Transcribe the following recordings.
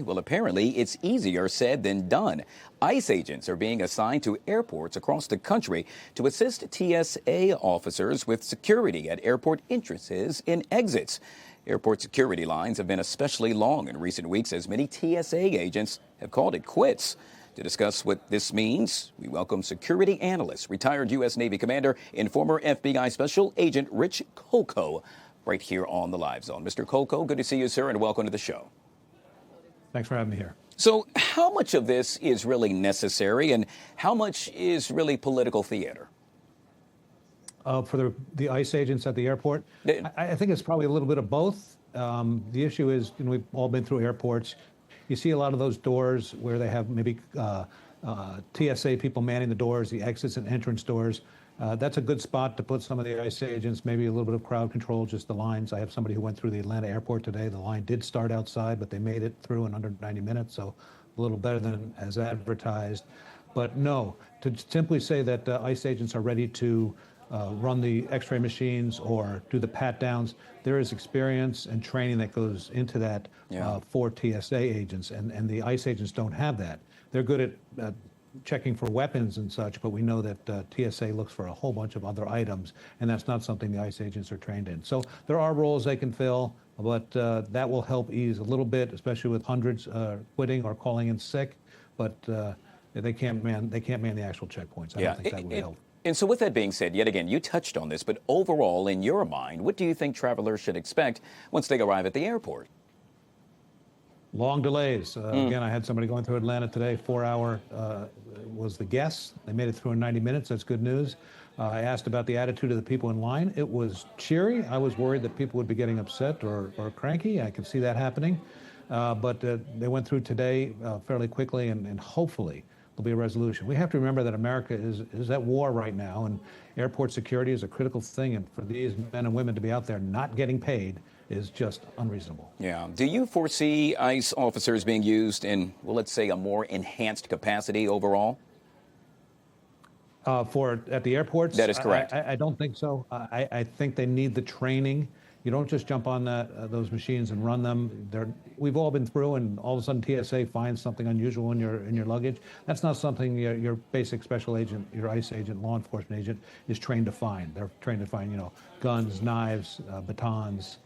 Well, apparently it's easier said than done. ICE agents are being assigned to airports across the country to assist TSA officers with security at airport entrances and exits. Airport security lines have been especially long in recent weeks as many TSA agents have called it quits. To discuss what this means, we welcome security analyst, retired U.S. Navy commander, and former FBI Special Agent Rich Kolko right here on the Live Zone. Mr. Kolko, good to see you, sir, and welcome to the show. Thanks for having me here. So how much of this is really necessary and how much is really political theater? For the ICE agents at the airport, I think it's probably a little bit of both. The issue is, we've all been through airports. You see a lot of those doors where they have maybe TSA people manning the doors, the exits and entrance doors. That's a good spot to put some of the ICE agents, maybe a little bit of crowd control, just the lines. I have somebody who went through the Atlanta airport today. The line did start outside, but they made it through in under 90 minutes, so a little better than as advertised. But no, to simply say that ICE agents are ready to run the x-ray machines or do the pat-downs, there is experience and training that goes into that for TSA agents, and the ICE agents don't have that. They're good at checking for weapons and such, but we know that TSA looks for a whole bunch of other items, and that's not something the ICE agents are trained in. So there are roles they can fill, but that will help ease a little bit, especially with hundreds quitting or calling in sick. But they can't man the actual checkpoints. I don't think that would help. And so with that being said, yet again, you touched on this, but overall, in your mind, what do you think travelers should expect once they arrive at the airport? Long delays. Again, I had somebody going through Atlanta today, 4-hour was the guess. They made it through in 90 minutes. That's good news. I asked about the attitude of the people in line. It was cheery. I was worried that people would be getting upset or cranky. I could see that happening. But they went through today fairly quickly, and hopefully there'll be a resolution. We have to remember that America is at war right now, and airport security is a critical thing. And for these men and women to be out there not getting paid is just unreasonable. Yeah. Do you foresee ICE officers being used in, well, let's say, a more enhanced capacity overall? At the airports? That is correct. I don't think so. I think they need the training. You don't just jump on those machines and run them. We've all been through, and all of a sudden TSA finds something unusual in your luggage. That's not something your basic special agent, your ICE agent, law enforcement agent is trained to find. They're trained to find, guns, knives, batons,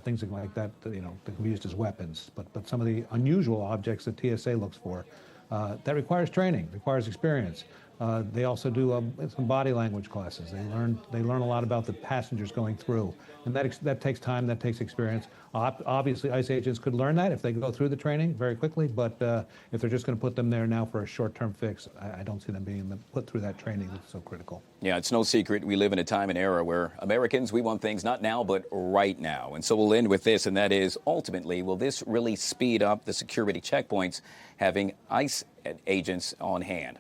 things like that, that can be used as weapons. But some of the unusual objects that TSA looks for, that requires training, requires experience. They also do some body language classes. They learn a lot about the passengers going through, and that takes time, that takes experience. Obviously, ICE agents could learn that if they go through the training very quickly, but if they're just going to put them there now for a short-term fix, I don't see them being put through that training that's so critical. Yeah, it's no secret we live in a time and era where Americans, we want things not now, but right now. And so we'll end with this, and that is, ultimately, will this really speed up the security checkpoints having ICE agents on hand?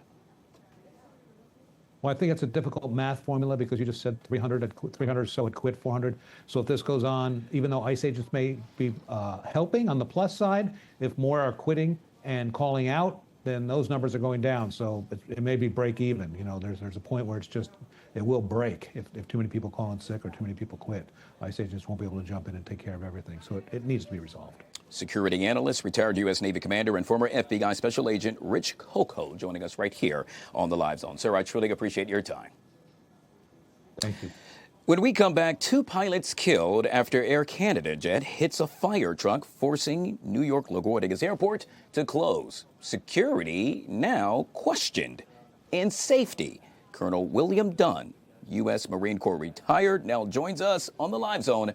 Well, I think it's a difficult math formula because you just said 300 or so had quit, 400. So if this goes on, even though ICE agents may be helping on the plus side, if more are quitting and calling out, then those numbers are going down. So it may be break even. There's a point where it will break if too many people call in sick or too many people quit. ICE agents won't be able to jump in and take care of everything. So it needs to be resolved. Security analyst, retired U.S. Navy commander, and former FBI Special Agent Rich Kolko joining us right here on the Live Zone. Sir, I truly appreciate your time. Thank you. When we come back, 2 pilots killed after Air Canada jet hits a fire truck, forcing New York LaGuardia Airport to close. Security now questioned. And safety. Colonel William Dunn, U.S. Marine Corps retired, now joins us on the Live Zone.